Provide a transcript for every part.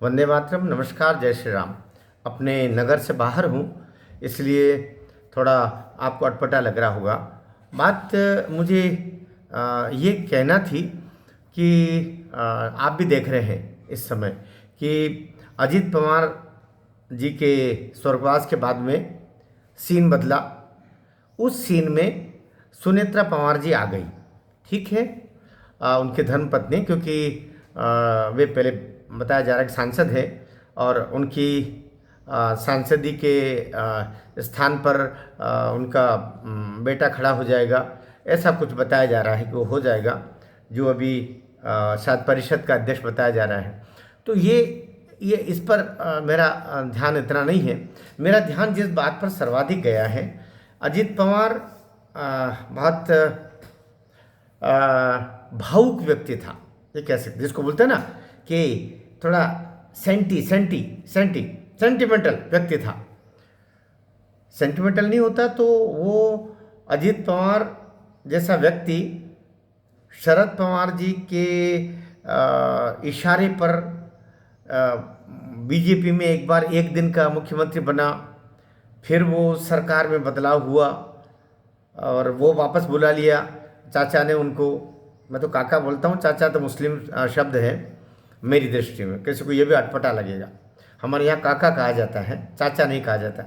वंदे मातरम। नमस्कार, जय श्री राम। अपने नगर से बाहर हूँ, इसलिए थोड़ा आपको अटपटा लग रहा होगा। बात मुझे ये कहना थी कि आप भी देख रहे हैं इस समय कि अजीत पवार जी के स्वर्गवास के बाद में सीन बदला। उस सीन में सुनेत्रा पवार जी आ गई। ठीक है, उनके धर्मपत्नी, क्योंकि वे पहले बताया जा रहा है कि सांसद है और उनकी सांसदी के स्थान पर उनका बेटा खड़ा हो जाएगा, ऐसा कुछ बताया जा रहा है कि वो हो जाएगा, जो अभी शायद परिषद का अध्यक्ष बताया जा रहा है। तो ये इस पर मेरा ध्यान इतना नहीं है। मेरा ध्यान जिस बात पर सर्वाधिक गया है, अजीत पवार बहुत भावुक व्यक्ति था, ये कह सकते, जिसको बोलते हैं ना कि थोड़ा सेंटिमेंटल व्यक्ति था। सेंटिमेंटल नहीं होता तो वो अजीत पवार जैसा व्यक्ति शरद पवार जी के इशारे पर बीजेपी में एक बार एक दिन का मुख्यमंत्री बना, फिर वो सरकार में बदलाव हुआ और वो वापस बुला लिया चाचा ने उनको। मैं तो काका बोलता हूँ, चाचा तो मुस्लिम शब्द है मेरी दृष्टि में, किसी को ये भी अटपटा लगेगा। हमारे यहाँ काका कहा जाता है, चाचा नहीं कहा जाता।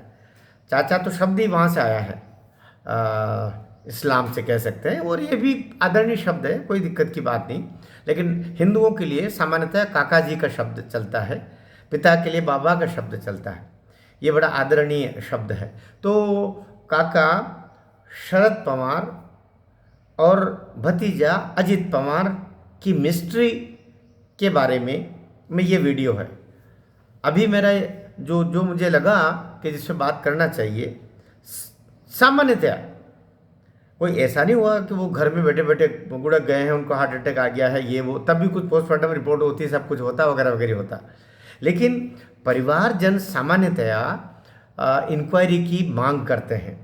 चाचा तो शब्द ही वहाँ से आया है, इस्लाम से कह सकते हैं, और ये भी आदरणीय शब्द है, कोई दिक्कत की बात नहीं। लेकिन हिंदुओं के लिए सामान्यतः काका जी का शब्द चलता है, पिता के लिए बाबा का शब्द चलता है, ये बड़ा आदरणीय शब्द है। तो काका शरद पवार और भतीजा अजीत पवार की मिस्ट्री के बारे में ये वीडियो है। अभी मेरा जो मुझे लगा कि जिस पे बात करना चाहिए, सामान्यतया कोई ऐसा नहीं हुआ कि वो घर में बैठे बैठे गुड़क गए हैं, उनको हार्ट अटैक आ गया है, ये वो, तब भी कुछ पोस्टमार्टम रिपोर्ट होती, सब कुछ होता वगैरह वगैरह होता। लेकिन परिवारजन सामान्यतया इंक्वायरी की मांग करते हैं,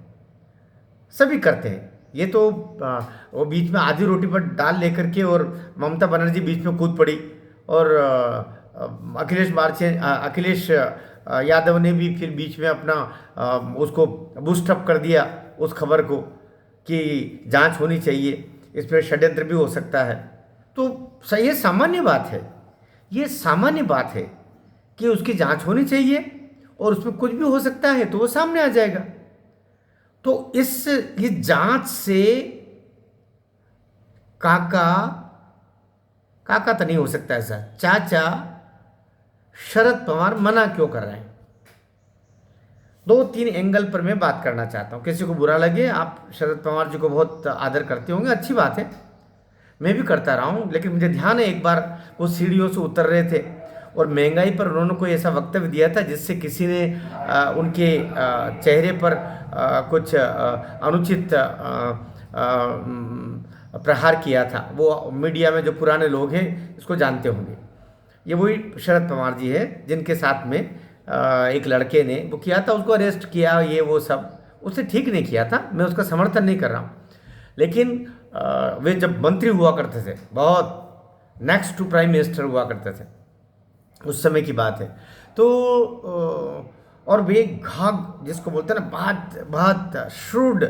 सभी करते हैं। ये तो वो बीच में आधी रोटी पर दाल लेकर के और ममता बनर्जी बीच में कूद पड़ी, और अखिलेश यादव ने भी फिर बीच में अपना उसको बूस्टअप कर दिया उस खबर को कि जांच होनी चाहिए, इस पर षड्यंत्र भी हो सकता है। तो सही है, सामान्य बात है, ये सामान्य बात है कि उसकी जांच होनी चाहिए और उसमें कुछ भी हो सकता है तो वो सामने आ जाएगा। तो ये जांच से काका तो नहीं हो सकता ऐसा, चाचा शरद पवार मना क्यों कर रहे हैं? 2-3 एंगल पर मैं बात करना चाहता हूं। किसी को बुरा लगे, आप शरद पवार जी को बहुत आदर करते होंगे, अच्छी बात है, मैं भी करता रहा हूं। लेकिन मुझे ध्यान है, एक बार वो सीढ़ियों से उतर रहे थे और महंगाई पर उन्होंने कोई ऐसा वक्तव्य दिया था जिससे किसी ने उनके चेहरे पर कुछ अनुचित प्रहार किया था। वो मीडिया में जो पुराने लोग हैं इसको जानते होंगे। ये वही शरद पवार जी है जिनके साथ में एक लड़के ने वो किया था, उसको अरेस्ट किया, ये वो सब उसने ठीक नहीं किया था, मैं उसका समर्थन नहीं कर रहा हूँ। लेकिन वे जब मंत्री हुआ करते थे, बहुत नेक्स्ट टू प्राइम मिनिस्टर हुआ करते थे, उस समय की बात है। तो और वे घाघ जिसको बोलते हैं ना, बहुत बहुत श्रूड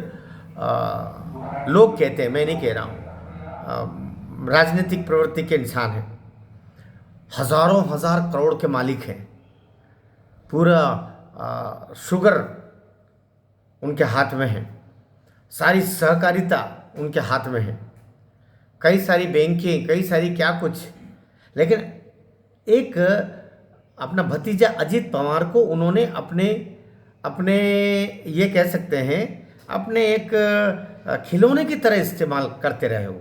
लोग कहते हैं, मैं नहीं कह रहा हूँ, राजनीतिक प्रवृत्ति के इंसान हैं, हजारों हजार करोड़ के मालिक हैं, पूरा शुगर उनके हाथ में है, सारी सहकारिता उनके हाथ में है, कई सारी बैंकें, कई सारी क्या कुछ। लेकिन एक अपना भतीजा अजीत पवार को उन्होंने अपने ये कह सकते हैं अपने एक खिलौने की तरह इस्तेमाल करते रहे हो।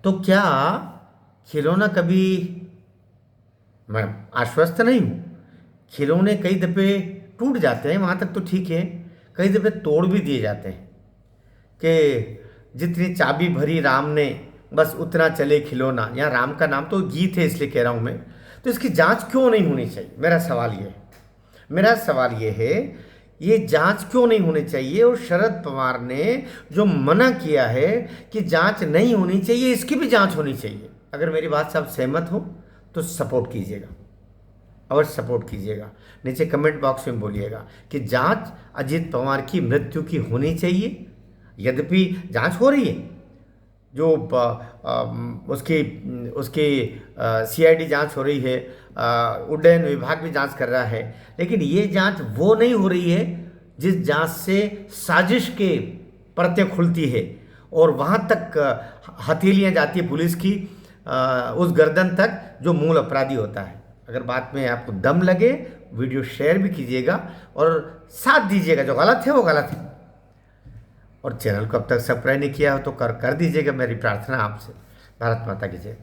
तो क्या खिलौना कभी, मैं आश्वस्त नहीं हूँ, खिलौने कई दफ़े टूट जाते हैं, वहाँ तक तो ठीक है, कई दफ़े तोड़ भी दिए जाते हैं कि जितनी चाबी भरी राम ने बस उतना चले खिलौना। यहाँ राम का नाम तो गीत है इसलिए कह रहा हूँ मैं। तो इसकी जांच क्यों नहीं होनी चाहिए? मेरा सवाल ये है, ये जांच क्यों नहीं होनी चाहिए? और शरद पवार ने जो मना किया है कि जांच नहीं होनी चाहिए, इसकी भी जांच होनी चाहिए। अगर मेरी बात से आप सहमत हो तो सपोर्ट कीजिएगा। अवश्य सपोर्ट कीजिएगा। नीचे कमेंट बॉक्स में बोलिएगा कि जांच अजीत पवार की मृत्यु की होनी चाहिए। यद्यपि जांच हो रही है, जो उसकी उसकी सीआईडी जांच हो रही है, उड्डयन विभाग भी जांच कर रहा है, लेकिन ये जांच वो नहीं हो रही है जिस जांच से साजिश के परतें खुलती है और वहाँ तक हथेलियाँ जाती है पुलिस की, उस गर्दन तक जो मूल अपराधी होता है। अगर बात में आपको दम लगे, वीडियो शेयर भी कीजिएगा और साथ दीजिएगा। जो गलत है वो गलत है। और चैनल को अब तक सब्सक्राइब नहीं किया हो तो कर दीजिएगा, मेरी प्रार्थना आपसे। भारत माता की जय।